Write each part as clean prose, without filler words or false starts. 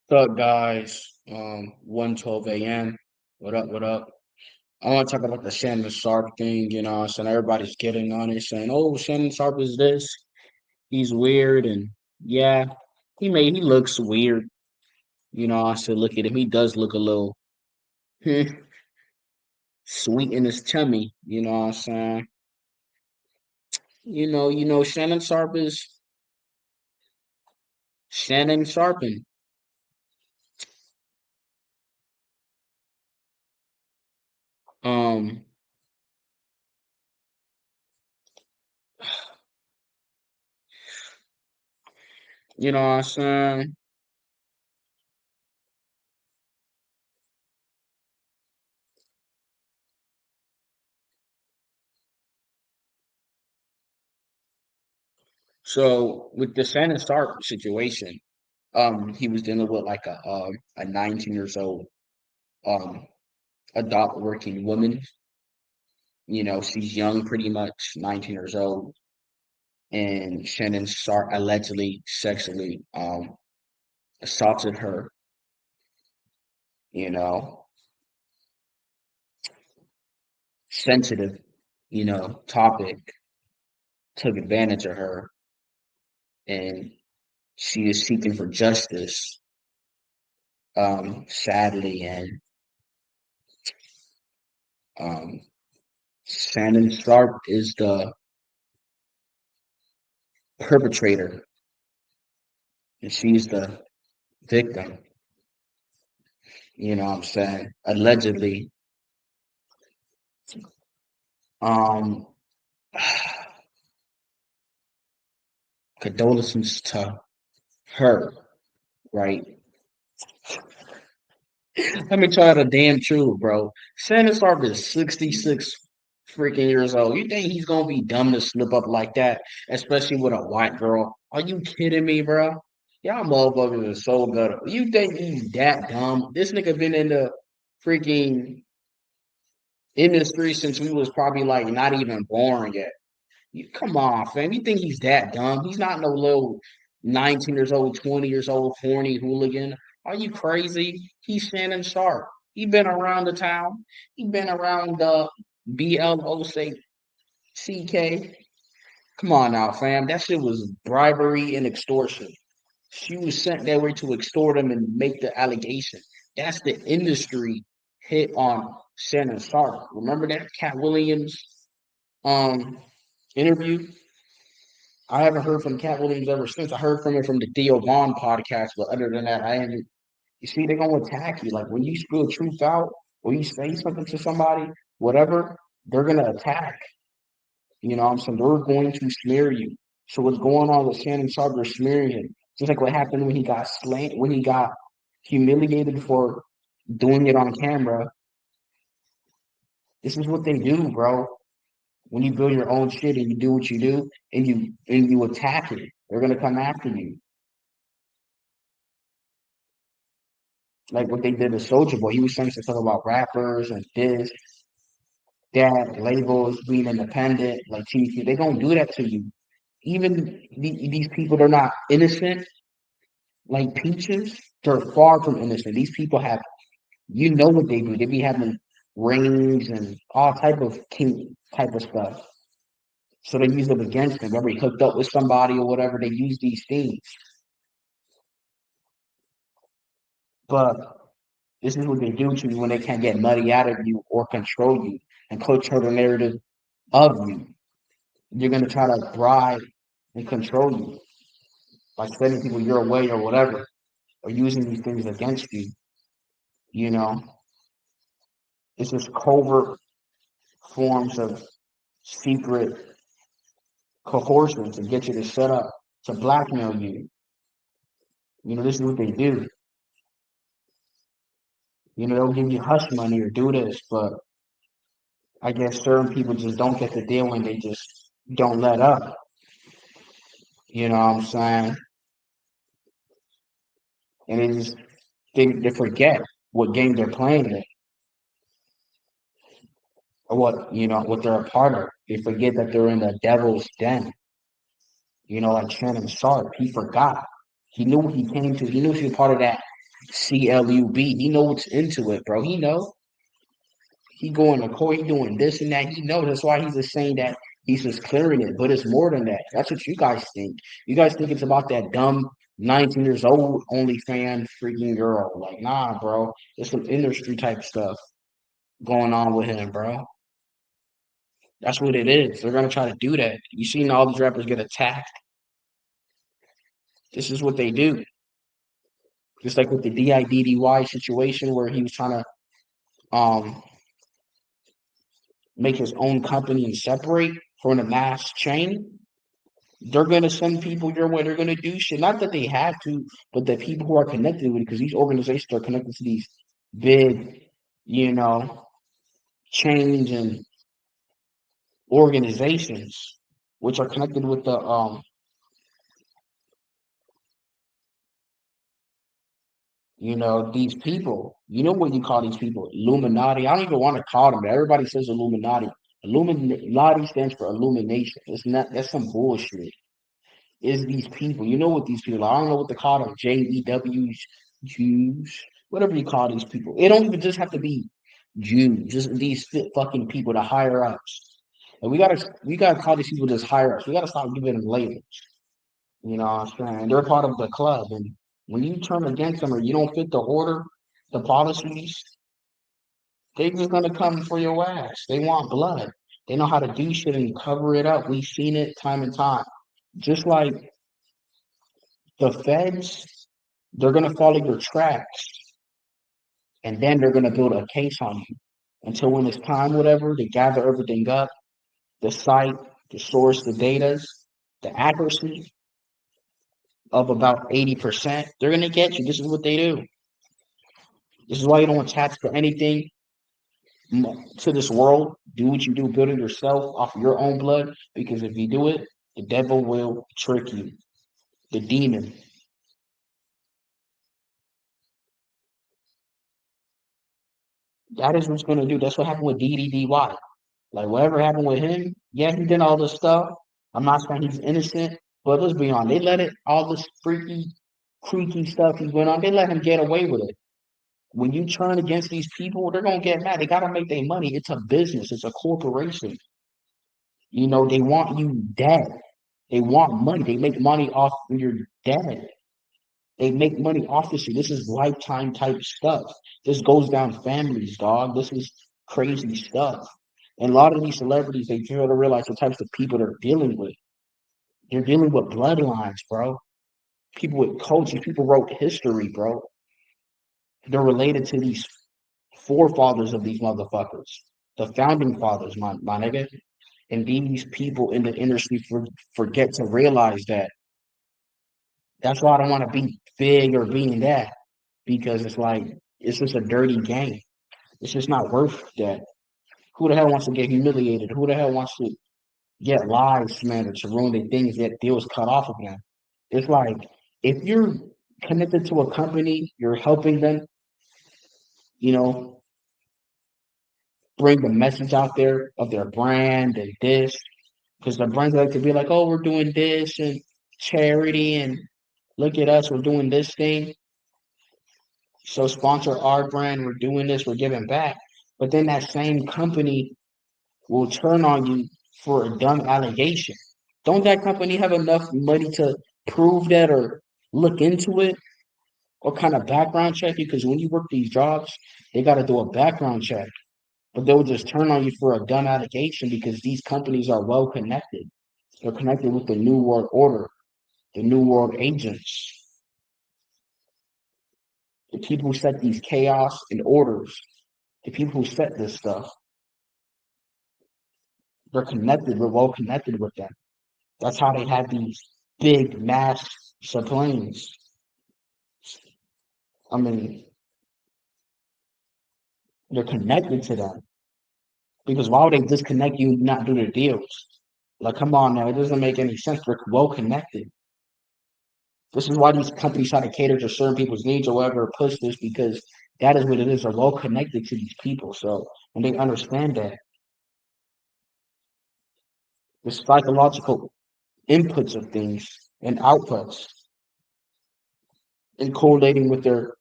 What's up, guys? 1:12 a.m. What up? What up? I want to talk about the Shannon Sharpe thing. So everybody's getting on it, saying, "Oh, Shannon Sharpe is this. He's weird," and yeah, he looks weird. I said, look at him. He does look a little sweet in his tummy. You know what I'm saying? Shannon Sharpe is Shannon Sharpen. Um, you know what I'm saying? So with the Shannon Sharpe situation. He was dealing with like a 19 years old um adult working woman. She's young, pretty much 19 years old, and Shannon Sharp allegedly sexually assaulted her. You know, sensitive, topic, took advantage of her, and she is seeking for justice. Sadly, and um, Shannon Sharp is the perpetrator, and she's the victim. You know what I'm saying? Allegedly. Um, condolences to her, right? Let me tell you the damn truth, bro. Shannon Sharp is 66 freaking years old. You think he's gonna be dumb to slip up like that, especially with a white girl? Are you kidding me, bro? Y'all motherfuckers are so good. You think he's that dumb? This nigga been in the freaking industry since we was probably like not even born yet. Come on, fam. You think he's that dumb? He's not no little 19 years old, 20 years old, horny hooligan. Are you crazy? He's Shannon Sharp. He been around the town. He been around the BLOCK. Come on now, fam. That shit was bribery and extortion. She was sent that way to extort him and make the allegation. That's the industry hit on Shannon Sharp. Remember that Cat Williams um interview? I haven't heard from Cat Williams ever since. I heard from him from the Theo Vaughn podcast, but other than that, I haven't. You see, they're gonna attack you. Like when you spill truth out, or you say something to somebody, whatever, they're gonna attack. You know what I'm saying? They're going to smear you. So what's going on with Shannon Sharp? They're smearing him. Just like what happened when he got when he got humiliated for doing it on camera. This is what they do, bro. When you build your own shit and you do what you do and you attack it, they're gonna come after you. Like what they did to Soldier Boy. He was saying some stuff about rappers and this, that, labels, being independent, like TV. They don't do that to you. Even these people, they're not innocent. Like Peaches, they're far from innocent. These people have, what they do. They be having rings and all type of king type of stuff. So they use them against them. Whenever he hooked up with somebody or whatever, they use these things. But this is what they do to you when they can't get money out of you or control you and control the narrative of you. You're going to try to bribe and control you by sending people your way or whatever, or using these things against you. You know, it's just covert forms of secret coercion to get you to shut up, to blackmail you. This is what they do. They'll give you hush money or do this, but I guess certain people just don't get the deal when they just don't let up. You know what I'm saying? And they forget what game they're playing in or what they're a part of. They forget that they're in the devil's den. Like Shannon Sharp, he forgot. He knew what he came to. He knew he was part of that CLUB. He know what's into it, bro. He know. He going to court. He doing this and that. He knows. That's why he's just saying that he's just clearing it. But it's more than that. That's what you guys think. You guys think it's about that dumb 19 years old only fan freaking girl. Like, nah, bro. There's some industry type stuff going on with him, bro. That's what it is. They're gonna try to do that. You seen all these rappers get attacked. This is what they do. Just like with the DIDDY situation where he was trying to make his own company and separate from the mass chain. They're gonna send people your way. They're gonna do shit. Not that they have to, but the people who are connected with it, because these organizations are connected to these big, you know, chains and organizations, which are connected with the these people. You know what you call these people? Illuminati. I don't even want to call them. Everybody says Illuminati. Illuminati stands for illumination. It's not. That's some bullshit. Is these people? You know what these people are? I don't know what to call them. JEWs, Jews, whatever you call these people. It don't even just have to be Jews. Just these fucking people, the higher ups. And we gotta call these people just higher ups. We gotta stop giving them labels. You know what I'm saying? They're part of the club. And when you turn against them or you don't fit the order, the policies, they're just gonna come for your ass. They want blood. They know how to do shit and cover it up. We've seen it time and time. Just like the feds, they're gonna follow your tracks and then they're gonna build a case on you. Until when it's time, whatever, they gather everything up, the site, the source, the datas, the accuracy of about 80%, they're gonna get you. This is what they do. This is why you don't attach to anything to this world. Do what you do, build it yourself off of your own blood. Because if you do it, the devil will trick you. The demon. That is what's gonna do. That's what happened with DDDY. Like whatever happened with him, yeah, he did all this stuff. I'm not saying he's innocent, but let's be honest, they let it all this freaky, creaky stuff he went on. They let him get away with it. When you turn against these people, they're gonna get mad. They gotta make their money. It's a business. It's a corporation. They want you dead. They want money. They make money off when you're dead. They make money off this shit. This is lifetime type stuff. This goes down families, dog. This is crazy stuff. And a lot of these celebrities, they fail to realize the types of people they're dealing with. They're dealing with bloodlines, bro. People with culture. People wrote history, bro. They're related to these forefathers of these motherfuckers, the founding fathers, my nigga. And these people in the industry forget to realize that. That's why I don't want to be big or being that because it's like it's just a dirty game. It's just not worth that. Who the hell wants to get humiliated? Who the hell wants to get lives, man, to ruin the things that deals cut off of them? It's like if you're connected to a company, you're helping them, you know, bring the message out there of their brand and this, because the brands like to be like, oh, we're doing this and charity and look at us, we're doing this thing. So sponsor our brand, we're doing this, we're giving back. But then that same company will turn on you for a dumb allegation. Don't that company have enough money to prove that or look into it or kind of background check you? Because when you work these jobs, they got to do a background check. But they'll just turn on you for a dumb allegation because these companies are well connected. They're connected with the New World Order, the New World agents, the people who set these chaos and orders, the people who set this stuff. They're connected. We're well connected with them. That's how they have these big mass planes. I mean, they're connected to them. Because why would they disconnect you and not do their deals? Like, come on now, it doesn't make any sense. They're well connected. This is why these companies try to cater to certain people's needs or whatever, push this because that is what it is. They're well connected to these people. So when they understand that, the psychological inputs of things and outputs and correlating with their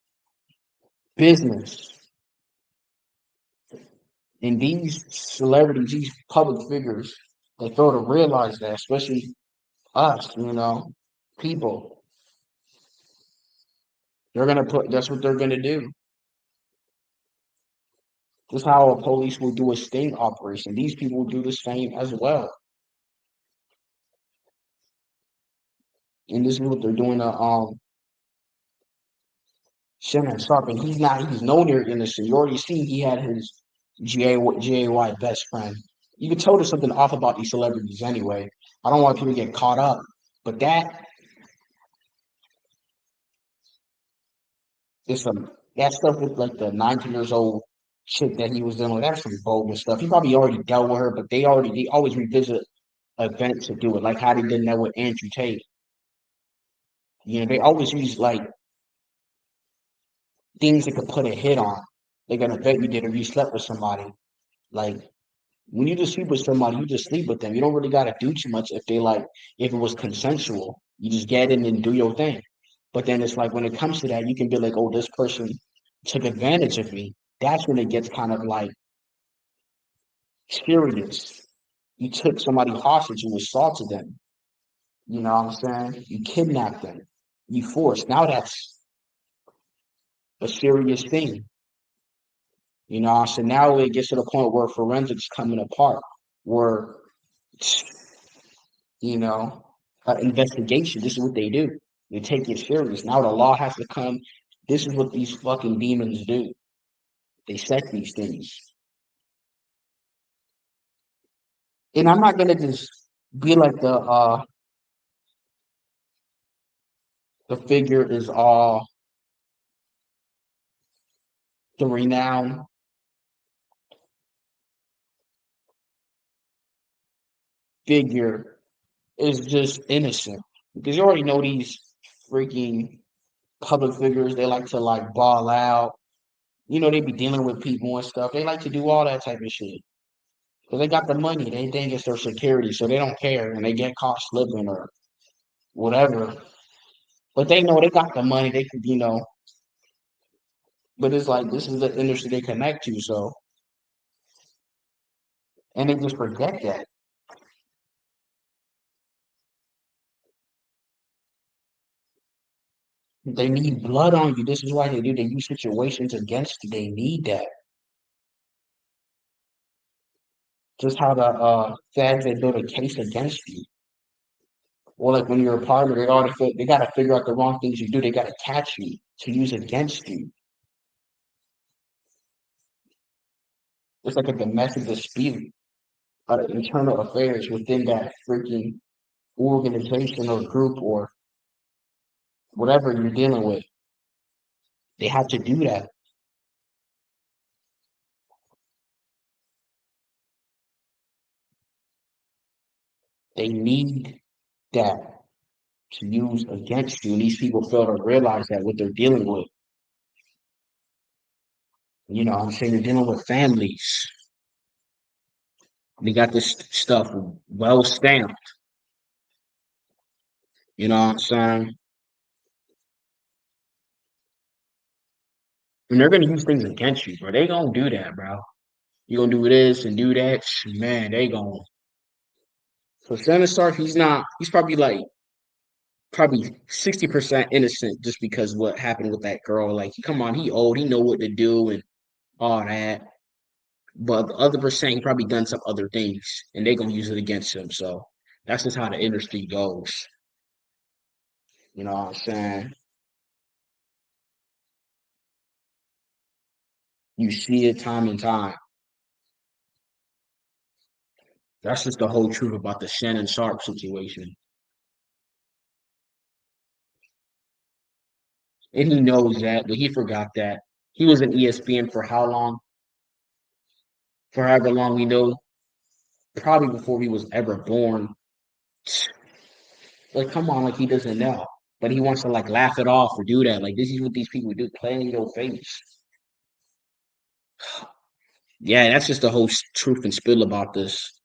business. And these celebrities, these public figures, they fail to realize that, especially us, people. That's what they're gonna do. This is how a police will do a sting operation. These people will do the same as well. And this is what they're doing to Shannon Sharpe. And he's no near innocent. You already see he had his GAY best friend. You can tell there's something off about these celebrities anyway. I don't want people to get caught up. But is some that stuff with like the 19 years old chick that he was dealing with. That's some bogus stuff. He probably already dealt with her, but they always revisit events to do it, like how they did that with Andrew Tate. They always use like things that could put a hit on. They're gonna bet you did or you slept with somebody. Like when you just sleep with somebody, you just sleep with them. You don't really gotta do too much if it was consensual. You just get in and do your thing. But then it's like when it comes to that, you can be like, oh, this person took advantage of me. That's when it gets kind of like serious. You took somebody hostage, you assaulted them. You know what I'm saying? You kidnapped them. You forced. Now that's a serious thing. So now it gets to the point where forensics coming apart, where you know, investigation. This is what they do. They take it serious. Now the law has to come. This is what these fucking demons do. They set these things. And I'm not gonna just be like the figure is all the renowned figure is just innocent. Because you already know these freaking public figures, they like to like ball out. They be dealing with people and stuff. They like to do all that type of shit. Because they got the money. They think it's their security, so they don't care. And they get caught slipping or whatever. But they know they got the money. They could. But it's like this is the industry they connect to, so and they just forget that. They need blood on you. This is why they do. They use situations against you. They need that. Just how the feds they build a case against you. Or like when you're a partner, they gotta figure out the wrong things you do. They gotta catch you to use against you. It's like a domestic dispute, internal affairs within that freaking organization or group or whatever you're dealing with. They have to do that. They need that to use against you. And these people fail to realize that what they're dealing with. I'm saying they're dealing with families. They got this stuff well stamped. You know what I'm saying? And they're gonna use things against you, bro. They gonna do that, bro. You gonna do this and do that, man. They gonna. So Shannon Sharp, He's probably like probably 60% innocent just because what happened with that girl. Like, come on, he old, he know what to do and all that. But the other percent, he probably done some other things, and they gonna use it against him. So that's just how the industry goes. You know what I'm saying? You see it time and time. That's just the whole truth about the Shannon Sharp situation. And he knows that, but he forgot that. He was in ESPN for how long? For however long we know, probably before he was ever born. Like, come on, like he doesn't know. But he wants to like laugh it off or do that. Like, this is what these people do, playing in your face. Yeah, that's just the whole truth and spill about this.